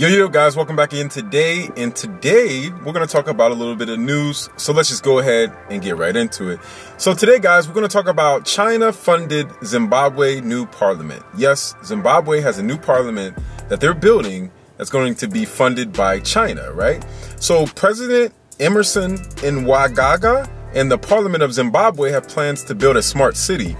Yo guys, welcome back in today. And today we're going to talk about a little bit of news. So let's just go ahead and get right into it. So today guys, we're going to talk about China funded Zimbabwe new parliament. Yes, Zimbabwe has a new parliament that they're building that's going to be funded by China, right? So President Emerson Mnangagwa and the Parliament of Zimbabwe have plans to build a smart city.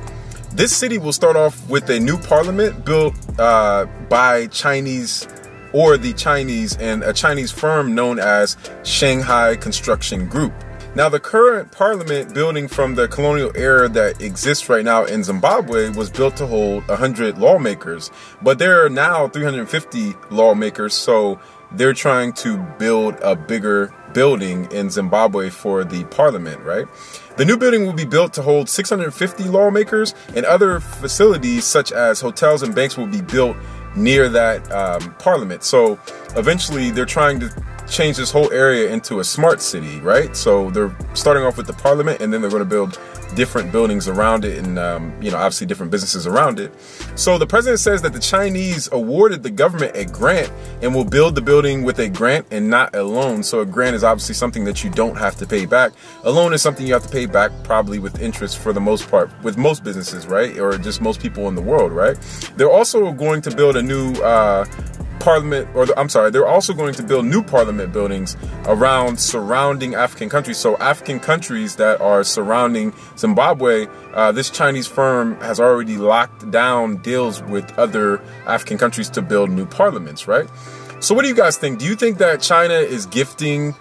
This city will start off with a new parliament built by Chinese and a Chinese firm known as Shanghai Construction Group. Now, the current parliament building from the colonial era that exists right now in Zimbabwe was built to hold 100 lawmakers, but there are now 350 lawmakers, so they're trying to build a bigger building in Zimbabwe for the parliament, right? The new building will be built to hold 650 lawmakers, and other facilities such as hotels and banks will be built near that parliament. So eventually they're trying to change this whole area into a smart city, right? So they're starting off with the parliament, and then they're going to build different buildings around it, and obviously different businesses around it. So the president says that the Chinese awarded the government a grant and will build the building with a grant and not a loan. So a grant is obviously something that you don't have to pay back. A loan is something you have to pay back, probably with interest for the most part, with most businesses, right? Or just most people in the world, right? They're also going to build a new they're also going to build new parliament buildings around surrounding African countries. So African countries that are surrounding Zimbabwe, this Chinese firm has already locked down deals with other African countries to build new parliaments, right? So what do you guys think? Do you think that China is gifting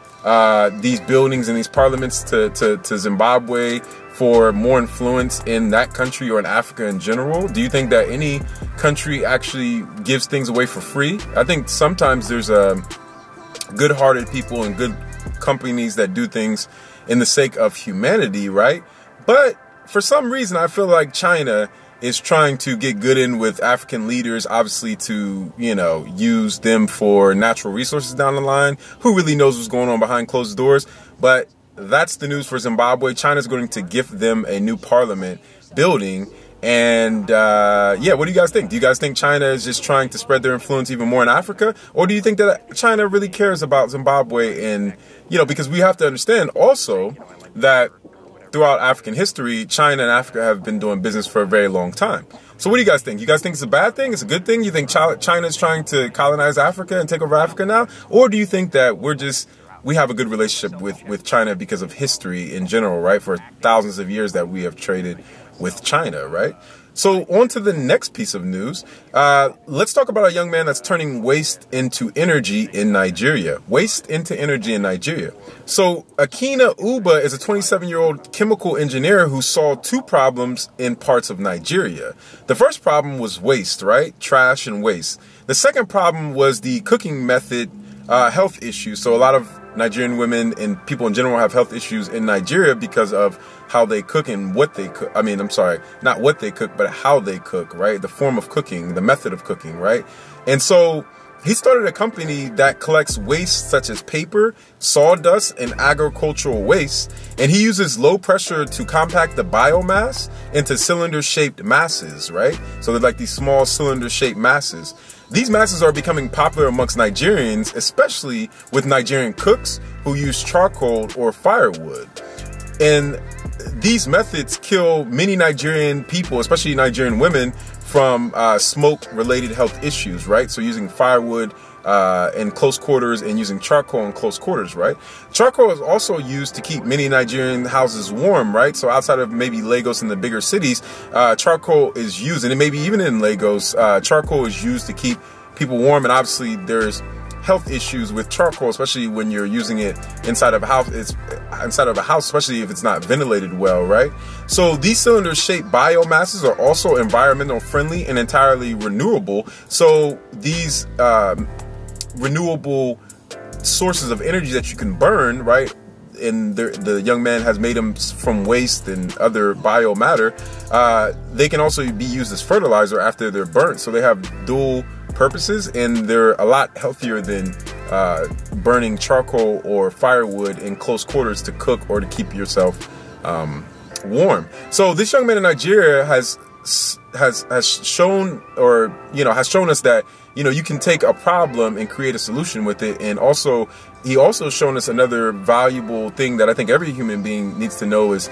these buildings and these parliaments to Zimbabwe for more influence in that country or in Africa in general? Do you think that any country actually gives things away for free? I think sometimes there's good-hearted people and good companies that do things in the sake of humanity, right? But for some reason, I feel like China is trying to get good in with African leaders, obviously to, use them for natural resources down the line. Who really knows what's going on behind closed doors? But that's the news for Zimbabwe. China's going to gift them a new parliament building. And what do you guys think? Do you guys think China is just trying to spread their influence even more in Africa? Or do you think that China really cares about Zimbabwe? And, because we have to understand also that throughout African history, China and Africa have been doing business for a very long time. So what do you guys think? You guys think it's a bad thing? It's a good thing? You think China is trying to colonize Africa and take over Africa now? Or do you think that we have a good relationship with China because of history in general, right? For thousands of years that we have traded with China, right? So on to the next piece of news. Let's talk about a young man that's turning waste into energy in Nigeria. Waste into energy in Nigeria. So Akina Uba is a 27-year-old chemical engineer who saw two problems in parts of Nigeria. The first problem was waste, right? Trash and waste. The second problem was the cooking method health issues. So a lot of Nigerian women and people in general have health issues in Nigeria because of how they cook and what they cook. Not what they cook, but how they cook, right? The form of cooking, the method of cooking, right? And so he started a company that collects waste such as paper, sawdust, and agricultural waste. And he uses low pressure to compact the biomass into cylinder-shaped masses, right? So they're like these small cylinder-shaped masses. These masses are becoming popular amongst Nigerians, especially with Nigerian cooks who use charcoal or firewood. And these methods kill many Nigerian people, especially Nigerian women, from smoke-related health issues, right? So using firewood in close quarters and using charcoal in close quarters, right? Charcoal is also used to keep many Nigerian houses warm, right? So outside of maybe Lagos and the bigger cities, charcoal is used, and maybe even in Lagos, charcoal is used to keep people warm. And obviously there's health issues with charcoal, especially when you're using it inside of a house. It's inside of a house, especially if it's not ventilated well, right? So these cylinder-shaped biomasses are also environmental friendly and entirely renewable. So these renewable sources of energy that you can burn, right? And the young man has made them from waste and other biomatter. They can also be used as fertilizer after they're burnt. So they have dual purposes, and they're a lot healthier than burning charcoal or firewood in close quarters to cook or to keep yourself warm. So this young man in Nigeria has shown us that you know, you can take a problem and create a solution with it. And also, he also shown us another valuable thing that I think every human being needs to know is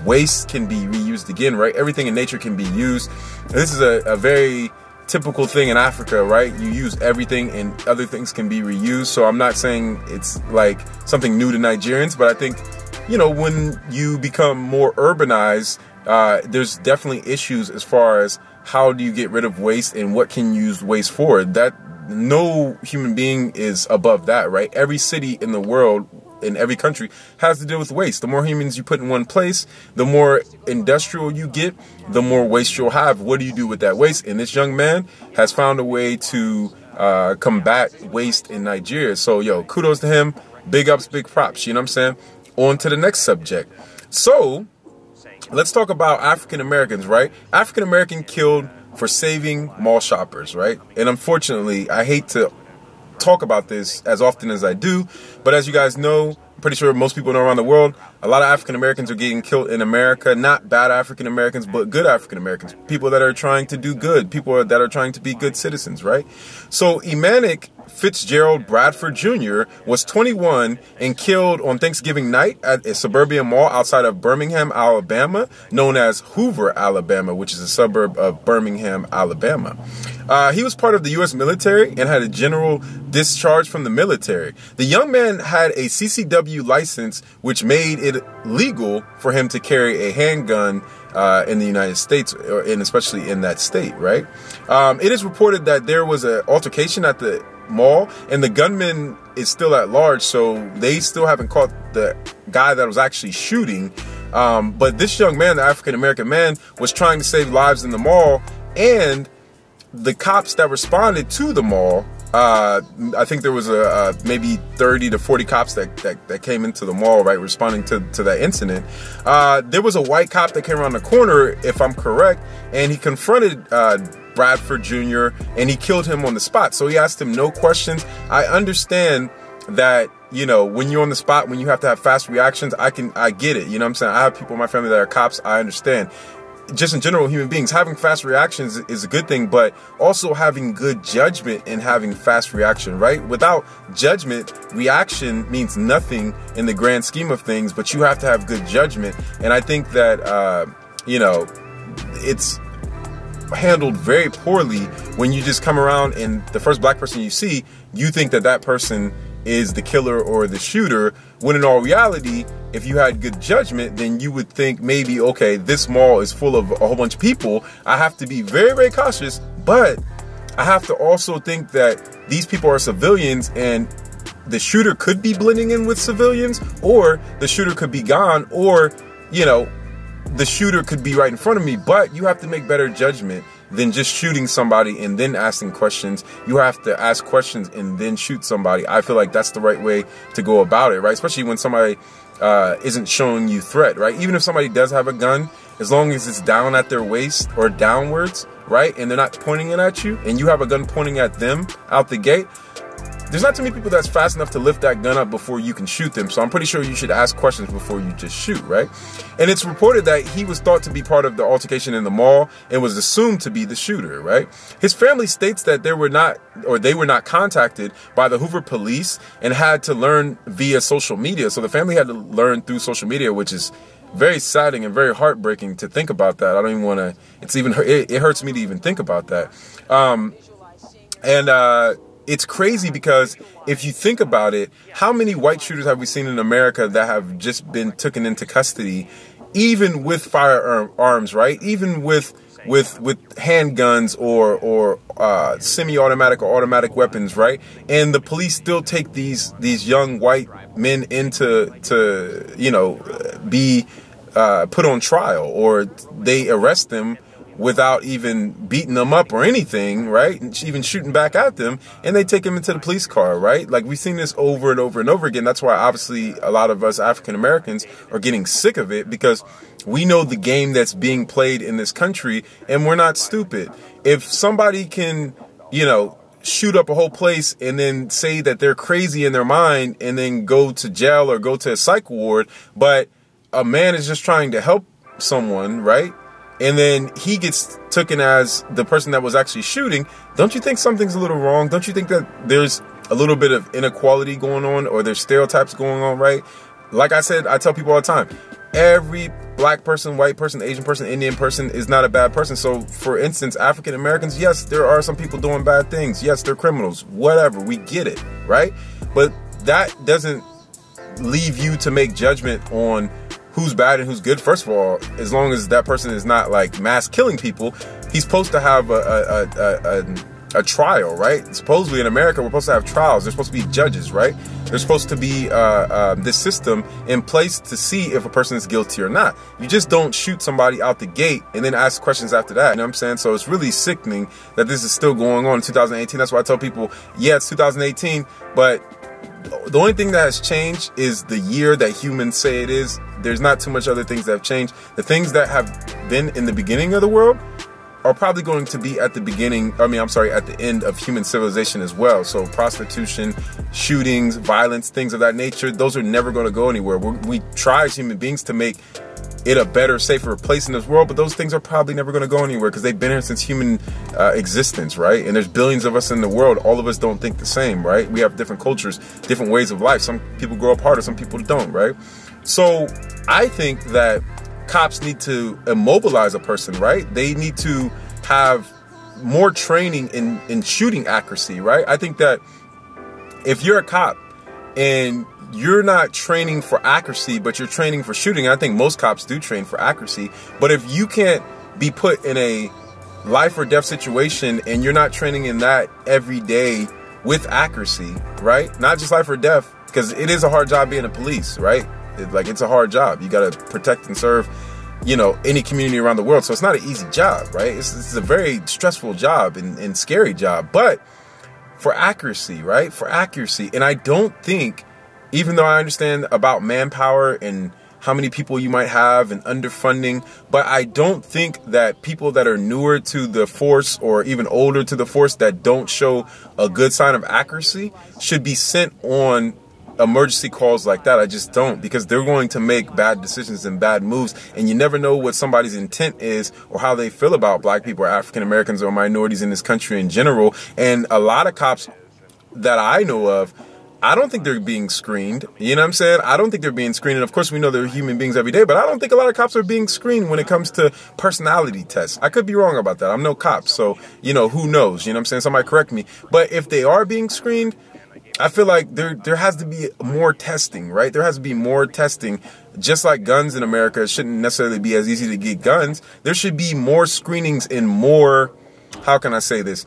waste can be reused again, right? Everything in nature can be used. This is a very typical thing in Africa, right? You use everything and other things can be reused. So I'm not saying it's like something new to Nigerians, but I think, you know, when you become more urbanized, there's definitely issues as far as how do you get rid of waste and what can you use waste for. That no human being is above that, right? Every city in the world, in every country, has to deal with waste. The more humans you put in one place, the more industrial you get, the more waste you'll have. What do you do with that waste? And this young man has found a way to combat waste in Nigeria. So, yo, kudos to him. Big ups, big props. You know what I'm saying? On to the next subject. So, let's talk about African Americans, right? African American killed for saving mall shoppers, right? And unfortunately, I hate to talk about this as often as I do, but as you guys know, I'm pretty sure most people know around the world, a lot of African Americans are getting killed in America. Not bad African Americans, but good African Americans. People that are trying to do good. People that are trying to be good citizens, right? So Emmanuel Fitzgerald Bradford Jr. was 21 and killed on Thanksgiving night at a suburban mall outside of Birmingham, Alabama, known as Hoover, Alabama, which is a suburb of Birmingham, Alabama. He was part of the U.S. military and had a general discharge from the military. The young man had a CCW license, which made it legal for him to carry a handgun in the United States, and especially in that state, right? It is reported that there was an altercation at the mall, and the gunman is still at large, so they still haven't caught the guy that was actually shooting. But this young man, the African-American man, was trying to save lives in the mall, and the cops that responded to the mall, I think there was maybe 30 to 40 cops that came into the mall, right, responding to that incident. There was a white cop that came around the corner, if I'm correct, and he confronted Bradford Jr. and he killed him on the spot. So he asked him no questions. I understand that, you know, when you're on the spot, when you have to have fast reactions, I get it. You know what I'm saying? I have people in my family that are cops. I understand. Just in general, human beings, having fast reactions is a good thing, but also having good judgment and having fast reaction, right? Without judgment, reaction means nothing in the grand scheme of things, but you have to have good judgment. And I think that, you know, it's handled very poorly when you just come around and the first black person you see, you think that that person is the killer or the shooter, when in all reality, if you had good judgment, then you would think maybe, okay, this mall is full of a whole bunch of people. I have to be very, very cautious, but I have to also think that these people are civilians and the shooter could be blending in with civilians, or the shooter could be gone, or, you know, the shooter could be right in front of me. But you have to make better judgment than just shooting somebody and then asking questions. You have to ask questions and then shoot somebody. I feel like that's the right way to go about it, right? Especially when somebody isn't showing you threat, right? Even if somebody does have a gun, as long as it's down at their waist or downwards, right? And they're not pointing it at you and you have a gun pointing at them out the gate, there's not too many people that's fast enough to lift that gun up before you can shoot them. So I'm pretty sure you should ask questions before you just shoot, right? And it's reported that he was thought to be part of the altercation in the mall and was assumed to be the shooter, right? His family states that they were not contacted by the Hoover police and had to learn via social media. So the family had to learn through social media, which is very saddening and very heartbreaking to think about that. I don't even want to, it hurts me to even think about that. It's crazy because if you think about it, how many white shooters have we seen in America that have just been taken into custody, even with firearms, right? Even with handguns or semi-automatic or automatic weapons, right? And the police still take these young white men into you know, be put on trial, or they arrest them without even beating them up or anything, right? And even shooting back at them, and they take them into the police car, right? Like, we've seen this over and over and over again. That's why obviously a lot of us African Americans are getting sick of it, because we know the game that's being played in this country, and we're not stupid. If somebody can, you know, shoot up a whole place and then say that they're crazy in their mind and then go to jail or go to a psych ward, but a man is just trying to help someone, right? and then he gets taken as the person that was actually shooting, don't you think something's a little wrong? Don't you think that there's a little bit of inequality going on, or there's stereotypes going on, right? Like I said, I tell people all the time, every black person, white person, Asian person, Indian person is not a bad person. So for instance, African Americans, yes, there are some people doing bad things. Yes, they're criminals, whatever, we get it, right? But that doesn't leave you to make judgment on who's bad and who's good. First of all, as long as that person is not like mass killing people, he's supposed to have a trial, right? Supposedly in America, we're supposed to have trials. There's supposed to be judges, right? There's supposed to be this system in place to see if a person is guilty or not. You just don't shoot somebody out the gate and then ask questions after that. You know what I'm saying? So it's really sickening that this is still going on in 2018. That's why I tell people, yeah, it's 2018, but the only thing that has changed is the year that humans say it is. There's not too much other things that have changed. The things that have been in the beginning of the world are probably going to be at the beginning, at the end of human civilization as well. So prostitution, shootings, violence, things of that nature, those are never going to go anywhere. We try as human beings to make it a better, safer place in this world, but those things are probably never going to go anywhere because they've been here since human existence, right? And there's billions of us in the world. All of us don't think the same, right? We have different cultures, different ways of life. Some people grow up harder, some people don't, right? So I think that cops need to immobilize a person, right? They need to have more training in shooting accuracy, right? I think that if you're a cop and you're not training for accuracy, but you're training for shooting, I think most cops do train for accuracy, but if you can't be put in a life or death situation and you're not training in that every day with accuracy, right? Not just life or death, because it is a hard job being a police, right? It's a hard job. You got to protect and serve, you know, any community around the world. So it's not an easy job, right? It's a very stressful job and scary job, but for accuracy, right? For accuracy. And I don't think, even though I understand about manpower and how many people you might have and underfunding, but I don't think that people that are newer to the force or even older to the force that don't show a good sign of accuracy should be sent on emergency calls like that. I just don't, because they're going to make bad decisions and bad moves, and you never know what somebody's intent is or how they feel about black people or African Americans or minorities in this country in general. And a lot of cops that I know of, I don't think they're being screened. You know what I'm saying? I don't think they're being screened. And of course, we know they're human beings every day, but I don't think a lot of cops are being screened when it comes to personality tests. I could be wrong about that. I'm no cop, so, you know, who knows? You know what I'm saying? Somebody correct me. But if they are being screened, I feel like there has to be more testing, right? There has to be more testing. Just like guns in America, it shouldn't necessarily be as easy to get guns. There should be more screenings and more, how can I say this?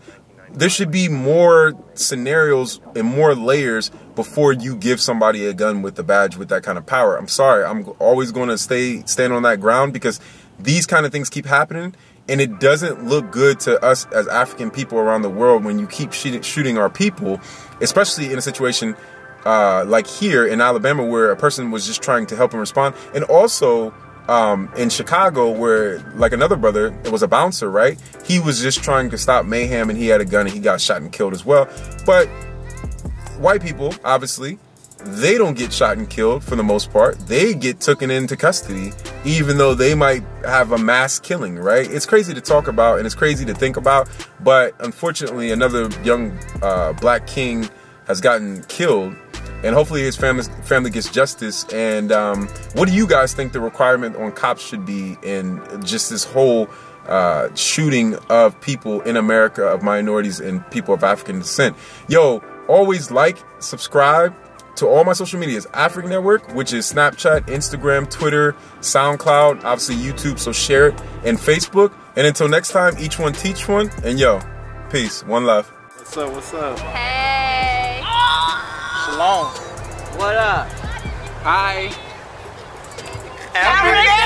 There should be more scenarios and more layers before you give somebody a gun with a badge with that kind of power. I'm sorry, I'm always going to stand on that ground, because these kind of things keep happening, and it doesn't look good to us as African people around the world when you keep shooting our people, especially in a situation like here in Alabama, where a person was just trying to help him respond. And also in Chicago, where like another brother, it was a bouncer, right? He was just trying to stop mayhem, and he had a gun and he got shot and killed as well. But white people, obviously, they don't get shot and killed for the most part. They get taken into custody, even though they might have a mass killing, right? It's crazy to talk about and it's crazy to think about, but unfortunately another young black king has gotten killed, and hopefully his family gets justice. And what do you guys think the requirement on cops should be in just this whole shooting of people in America, of minorities and people of African descent? Yo, always like, subscribe to all my social medias. African Network, which is Snapchat, Instagram, Twitter, SoundCloud, obviously YouTube, so share it, and Facebook. And until next time, each one teach one, and yo, peace, one love. What's up, what's up? Hey. Shalom. What up? Hi. African